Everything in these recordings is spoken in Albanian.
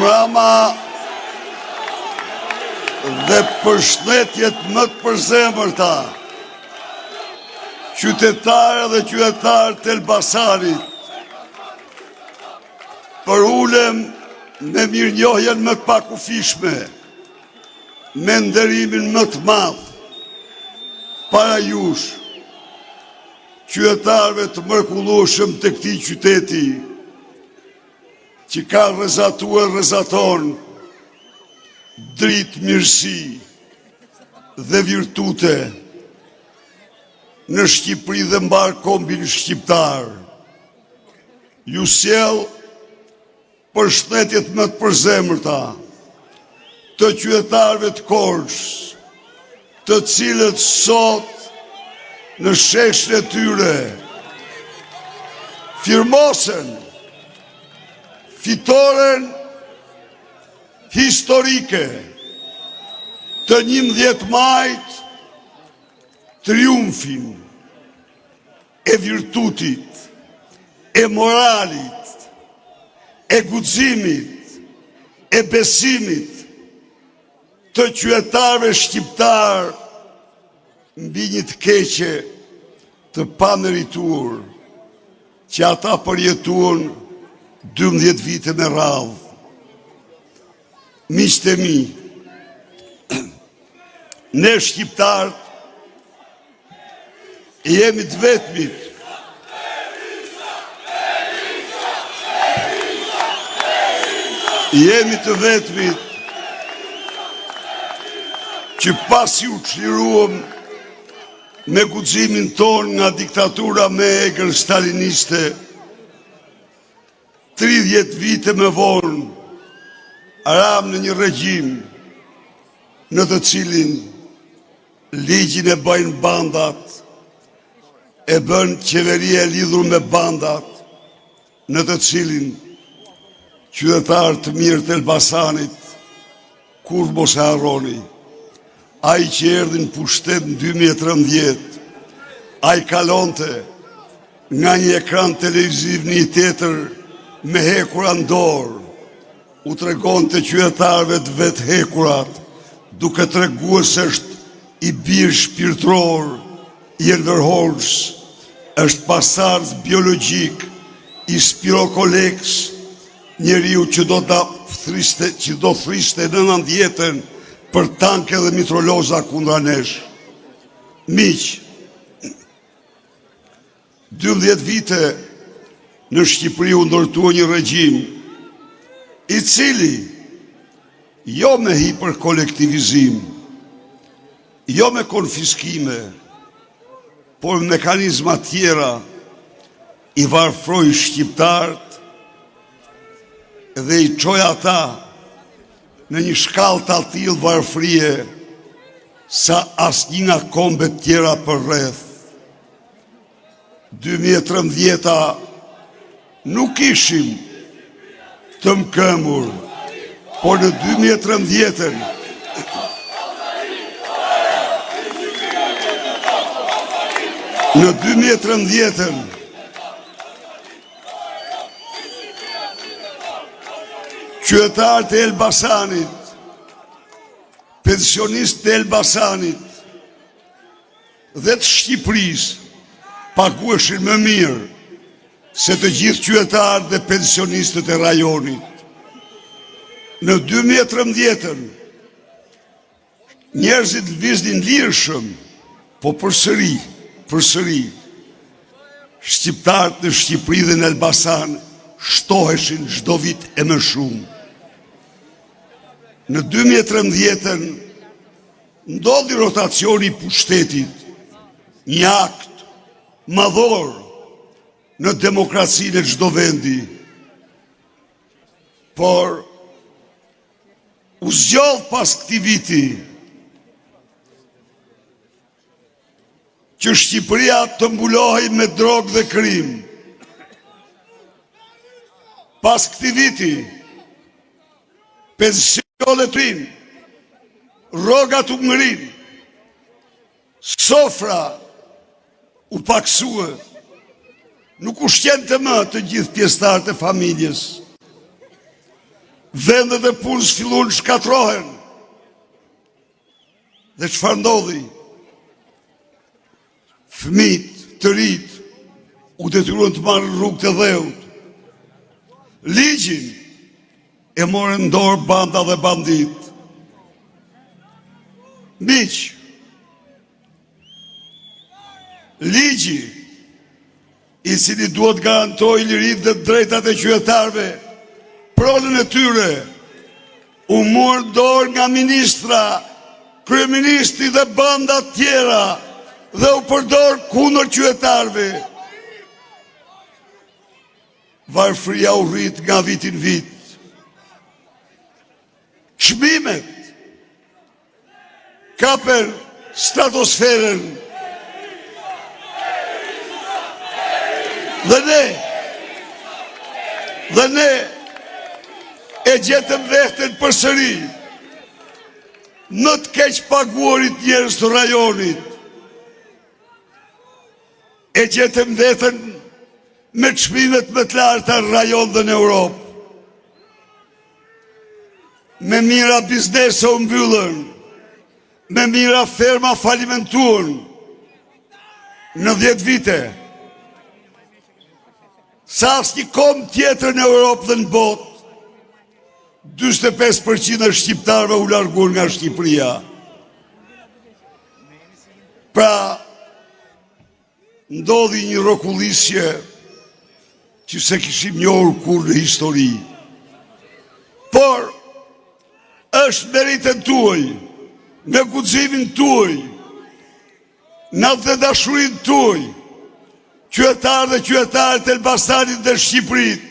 mbrama dhe përshëndetjet më të përzemërta qytetarë dhe qytetarë të Elbasanit, për ulem me mirënjohjen më të pakufishme, me nderimin më të madh para jush, qytetarëve të mrekullueshëm të këtij qyteti, që ka rrezatuar rrezaton dritë, mirësi dhe virtute në Shqipëri dhe mbar kombin shqiptar. Ju sjell përshëndetjet më të përzemërta të qytetarëve të Korçës, të cilët sot në sheshin e tyre firmosen fitoren historike të 11 majit, triumfin e virtutit, e moralit, e guximit, e besimit të qytetarëve shqiptar mbi një të keqe të pamerituar që ata përjetuan 12 vite me radhë. Miqtë e mi, ne shqiptarët jemi të vetmit që pasi u çliruam me guximin ton nga diktatura me egër staliniste, 30 vite më vonë aram në një regjim në të cilin ligjin e bëjnë bandat, e bën qeveria e lidhur me bandat, në të cilin qytetarë të mirë të Elbasanit kur mos e harroni, ai që erdhi në pushtet në 2013, ai kalonte nga një ekran televiziv në një tjetër me hekura në dorë, u tregonte qytetarëve të vetë hekurat, duke treguar se është i birë shpirtëror, i Enver, është pasardhës biologjik i Spirokoleks, njeriu që do thriste 90 jetën për tanke dhe mitroloza kundra nesh. Miq, 12 vite në Shqipëri u ndërtua një regjim i cili jo me hiperkolektivizim, jo me konfiskime, por me mekanizma tjera i varfroi shqiptarët dhe i çoi ata në një shkallë të tillë varfrie sa asnjë nga kombet tjera për rreth. 2013 nuk ishim të mkëmur, por në 2013 qytetarët e Elbasanit, pensionistët e Elbasanit dhe të Shqipërisë pagueshin më mirë se të gjithë qytetarët dhe pensionistët e rajonit. Në 2013 njerëzit lëviznin lirshëm, po përsëri shqiptarët në Shqipëri dhe në Elbasan shtoheshin çdo vit e më shumë. Në 2013 ndodhi rotacioni i pushtetit, një akt madhor në demokracinë e çdo vendi, por u zgjodh pas këtij viti që Shqipëria të mbulohej me drogë dhe krim. Pas këtij viti, pensionet rinë, rrogat u ngrinë, sofra u paksue, nuk ushqente më të gjithë pjesëtarët e familjes. vendet e punës fillun shkatrohen. Dhe çfarë ndodhi? Fëmijët të rit u detyruan të marrën rrugët e dheut. Ligjin e morën në dorë banda dhe bandit. Miq, ligji i cili duhet garantoj liritë dhe drejtat e qytetarëve, pronën e tyre, u morë dorë nga ministra, kryeministri dhe banda tjera dhe u përdor kundër qytetarëve. Varfëria u rrit nga vitin vit. Çmimet kapen stratosferën. Dhe ne e gjetëm veten përsëri në të keq paguarit njerëz të rajonit. E gjetëm veten me çmimet më të larta në rajon dhe në Europë. Me mira biznese u mbyllën, me mira ferma falimentuan në 10 vite. Sa asnjë kom tjetër në Europë dhe në botë, 45% e shqiptarëve u larguan nga Shqipëria. Pra, ndodhi një rrokullisje që se kishim njohur kur në histori. Por, është meritën tuaj, me guximin tuaj, në dhe dashurin tuaj, qytetarë dhe qytetarët e Elbasanit dhe Shqipërit,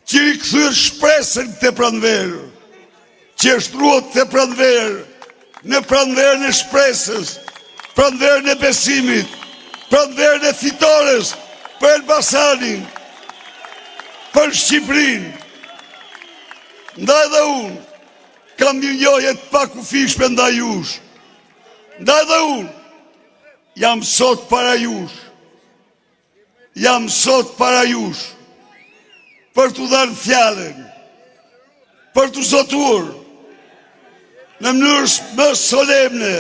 që rikthyen shpresën këtë pranverë, që shtruhet këtë pranverë, në pranverën e shpresës, pranverën e besimit, pranverën e fitores për Elbasanin, për Shqipërinë. Ndaj dhe unë kam një njohje të pakufishme ndaj jush. Ndaj dhe unë jam sot para jush. Jam sot para jush për t'u dhënë fjalën, për t'u zotuar në mënyrë më solemne.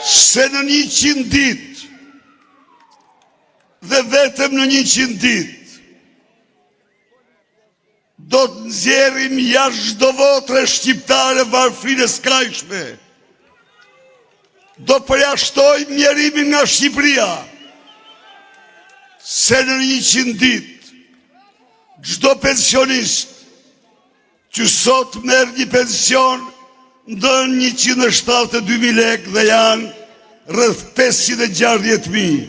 Se në 100 ditë dhe vetëm në 100 ditë do të nxjerrim jashtë çdo votre shqiptare varfrinë e skajshme. Do përjashtojmë mjerimin nga Shqipëria. Se në 100 ditë çdo pensionist që sot merr një pension ndën 172.000 lekë dhe janë rreth 560.000,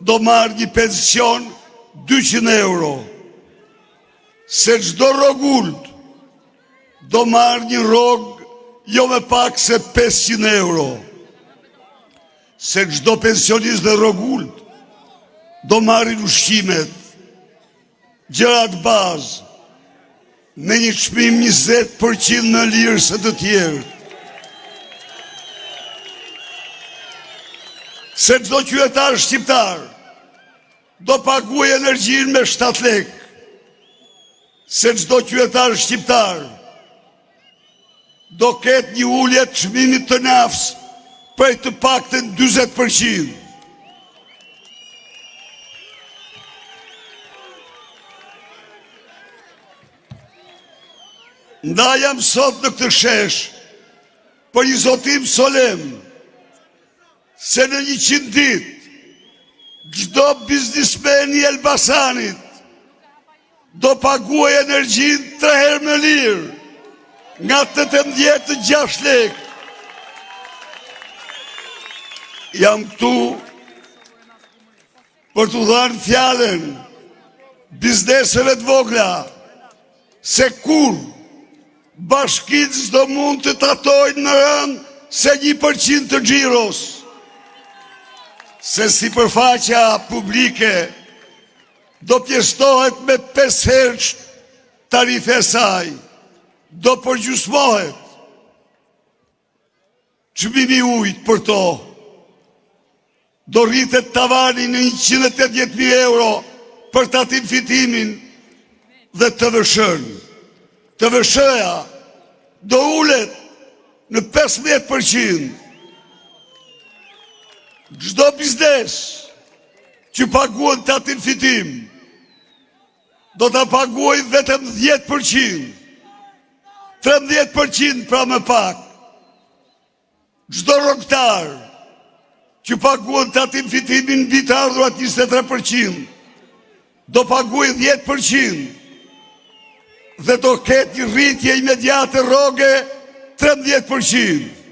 do marrë një pension 200 euro. Se çdo rrogult do marrë një rrogë jo me pak se 500 euro. Se çdo pensionist dhe rrogult do marrin ushqimet, gjërat bazë, me një çmim 20% në lirë se të tjerë. Se çdo qytetar shqiptar do paguajë energjinë me 7 lekë. Se çdo qytetar shqiptar do ketë një ulje të çmimit të nafs prej të paktën 40%. Ndaj jam sot në këtë shesh për një zotim solem se në 100 ditë çdo biznismen i Elbasanit do paguaj energjinë 3 herë më lirë, nga 18 të 6 lekë. Jam këtu për t'u dhënë fjalën bizneseve të vogla se kur bashkitë s'do mund të tratojnë në rënd se 1% të xhiros. Se sipërfaqja publike do pjestohet me 5 herë tarife e saj, do përgjysmohet çmimi i ujit për to, do rritet tavani në 180.000 euro për tatim fitimin dhe TVSH-n. TVSH-ja do ulet në 15%. Çdo biznes që paguan tatim fitim do ta paguaj vetëm 10%. 13% pra më pak. Çdo rrogtar që paguan tatim fitimin mbi të ardhurat 23% do paguaj 10% dhe do ketë rritje imediate rroge 13%.